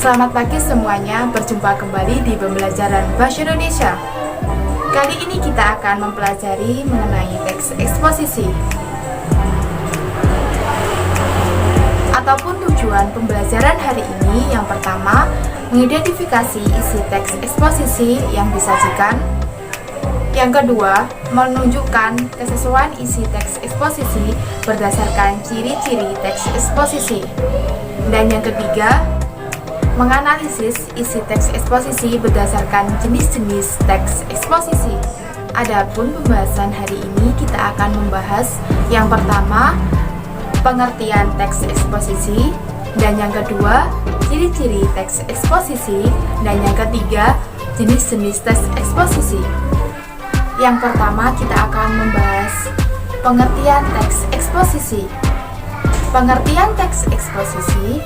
Selamat pagi semuanya, berjumpa kembali di pembelajaran Bahasa Indonesia. Kali ini kita akan mempelajari mengenai teks eksposisi ataupun tujuan pembelajaran hari ini. Yang pertama, mengidentifikasi isi teks eksposisi yang disajikan. Yang kedua, menunjukkan kesesuaian isi teks eksposisi berdasarkan ciri-ciri teks eksposisi. Dan yang ketiga, menganalisis isi teks eksposisi berdasarkan jenis-jenis teks eksposisi. Adapun pembahasan hari ini kita akan membahas yang pertama, pengertian teks eksposisi, dan yang kedua, ciri-ciri teks eksposisi, dan yang ketiga, jenis-jenis teks eksposisi. Yang pertama kita akan membahas pengertian teks eksposisi. Pengertian teks eksposisi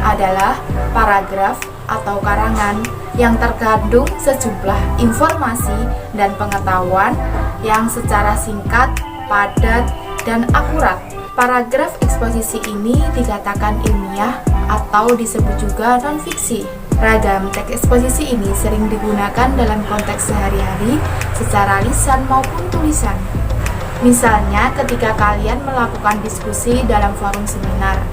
adalah paragraf atau karangan yang terkandung sejumlah informasi dan pengetahuan yang secara singkat, padat, dan akurat. Paragraf eksposisi ini dikatakan ilmiah atau disebut juga non-fiksi. Ragam teks eksposisi ini sering digunakan dalam konteks sehari-hari secara lisan maupun tulisan. Misalnya ketika kalian melakukan diskusi dalam forum seminar.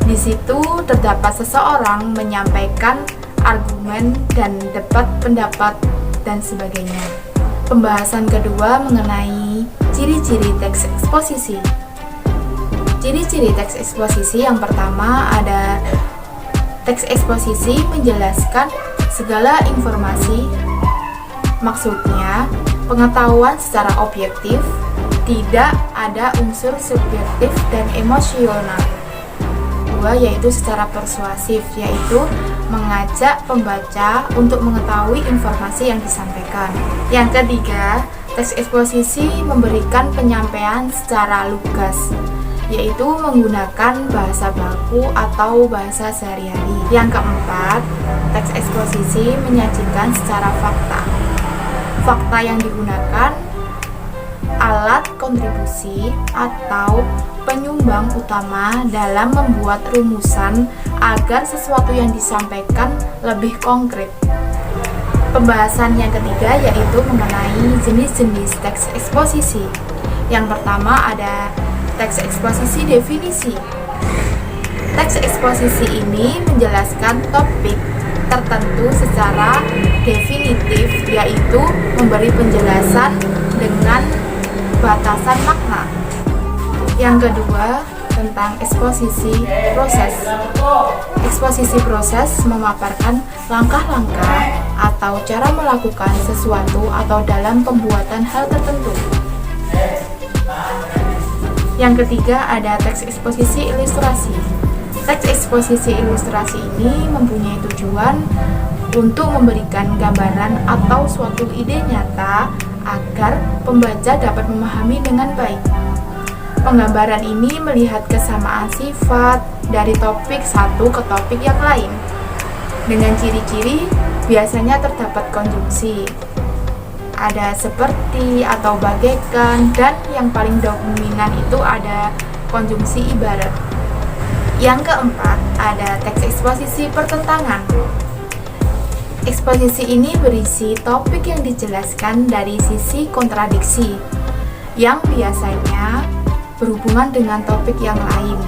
Di situ terdapat seseorang menyampaikan argumen dan debat pendapat dan sebagainya. Pembahasan kedua mengenai ciri-ciri teks eksposisi. Ciri-ciri teks eksposisi yang pertama ada teks eksposisi menjelaskan segala informasi, maksudnya pengetahuan secara objektif, tidak ada unsur subjektif dan emosional. Kedua yaitu secara persuasif, yaitu mengajak pembaca untuk mengetahui informasi yang disampaikan. Yang ketiga, teks eksposisi memberikan penyampaian secara lugas, yaitu menggunakan bahasa baku atau bahasa sehari-hari. Yang keempat, teks eksposisi menyajikan secara fakta. Fakta yang digunakan alat kontribusi atau penyumbang utama dalam membuat rumusan agar sesuatu yang disampaikan lebih konkret. Pembahasan yang ketiga yaitu mengenai jenis-jenis teks eksposisi. Yang pertama ada teks eksposisi definisi. Teks eksposisi ini menjelaskan topik tertentu secara definitif, yaitu memberi penjelasan dengan batasan makna. Yang kedua, tentang eksposisi proses. Eksposisi proses memaparkan langkah-langkah atau cara melakukan sesuatu atau dalam pembuatan hal tertentu. Yang ketiga ada teks eksposisi ilustrasi. Teks eksposisi ilustrasi ini mempunyai tujuan untuk memberikan gambaran atau suatu ide nyata agar pembaca dapat memahami dengan baik. Penggambaran ini melihat kesamaan sifat dari topik satu ke topik yang lain. Dengan ciri-ciri biasanya terdapat konjungsi. Ada seperti atau bagaikan, dan yang paling dominan itu ada konjungsi ibarat. Yang keempat ada teks eksposisi pertentangan. Eksposisi ini berisi topik yang dijelaskan dari sisi kontradiksi yang biasanya berhubungan dengan topik yang lain.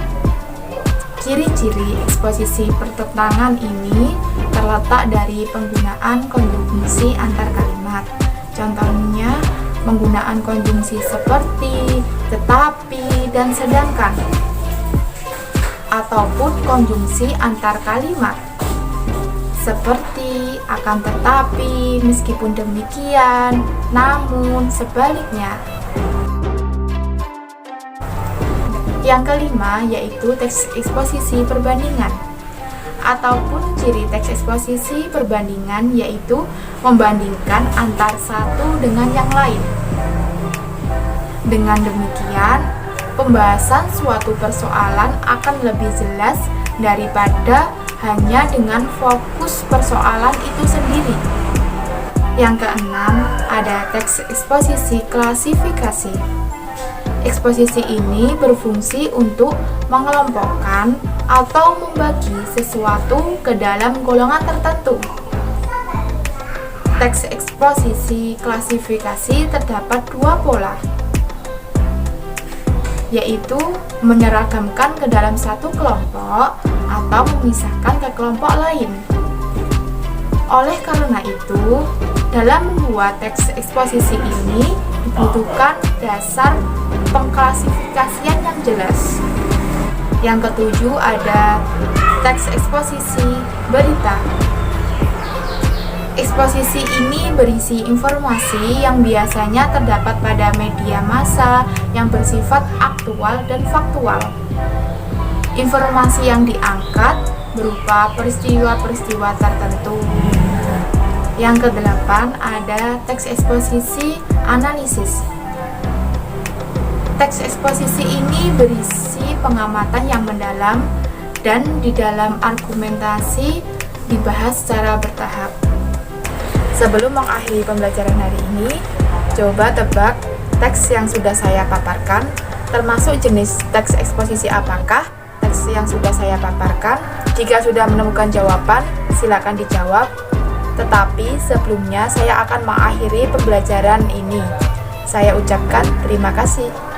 Ciri-ciri eksposisi pertentangan ini terletak dari penggunaan konjungsi antar kalimat. Contohnya, penggunaan konjungsi seperti, tetapi, dan sedangkan, ataupun konjungsi antar kalimat seperti, akan tetapi, meskipun demikian, namun, sebaliknya. Yang kelima yaitu teks eksposisi perbandingan. Ataupun ciri teks eksposisi perbandingan yaitu membandingkan antar satu dengan yang lain. Dengan demikian, pembahasan suatu persoalan akan lebih jelas daripada hanya dengan fokus persoalan itu sendiri. Yang keenam, ada teks eksposisi klasifikasi. Eksposisi ini berfungsi untuk mengelompokkan atau membagi sesuatu ke dalam golongan tertentu. Teks eksposisi klasifikasi terdapat dua pola, yaitu menyeragamkan ke dalam satu kelompok atau memisahkan ke kelompok lain. Oleh karena itu, dalam membuat teks eksposisi ini dibutuhkan dasar pengklasifikasian yang jelas. Yang ketujuh ada teks eksposisi berita. Eksposisi ini berisi informasi yang biasanya terdapat pada media massa yang bersifat aktual dan faktual. Informasi yang diangkat berupa peristiwa-peristiwa tertentu. Yang kedelapan ada teks eksposisi analisis. Teks eksposisi ini berisi pengamatan yang mendalam dan di dalam argumentasi dibahas secara bertahap. Sebelum mengakhiri pembelajaran hari ini, coba tebak teks yang sudah saya paparkan, termasuk jenis teks eksposisi apakah teks yang sudah saya paparkan. Jika sudah menemukan jawaban, silakan dijawab. Tetapi sebelumnya saya akan mengakhiri pembelajaran ini. Saya ucapkan terima kasih.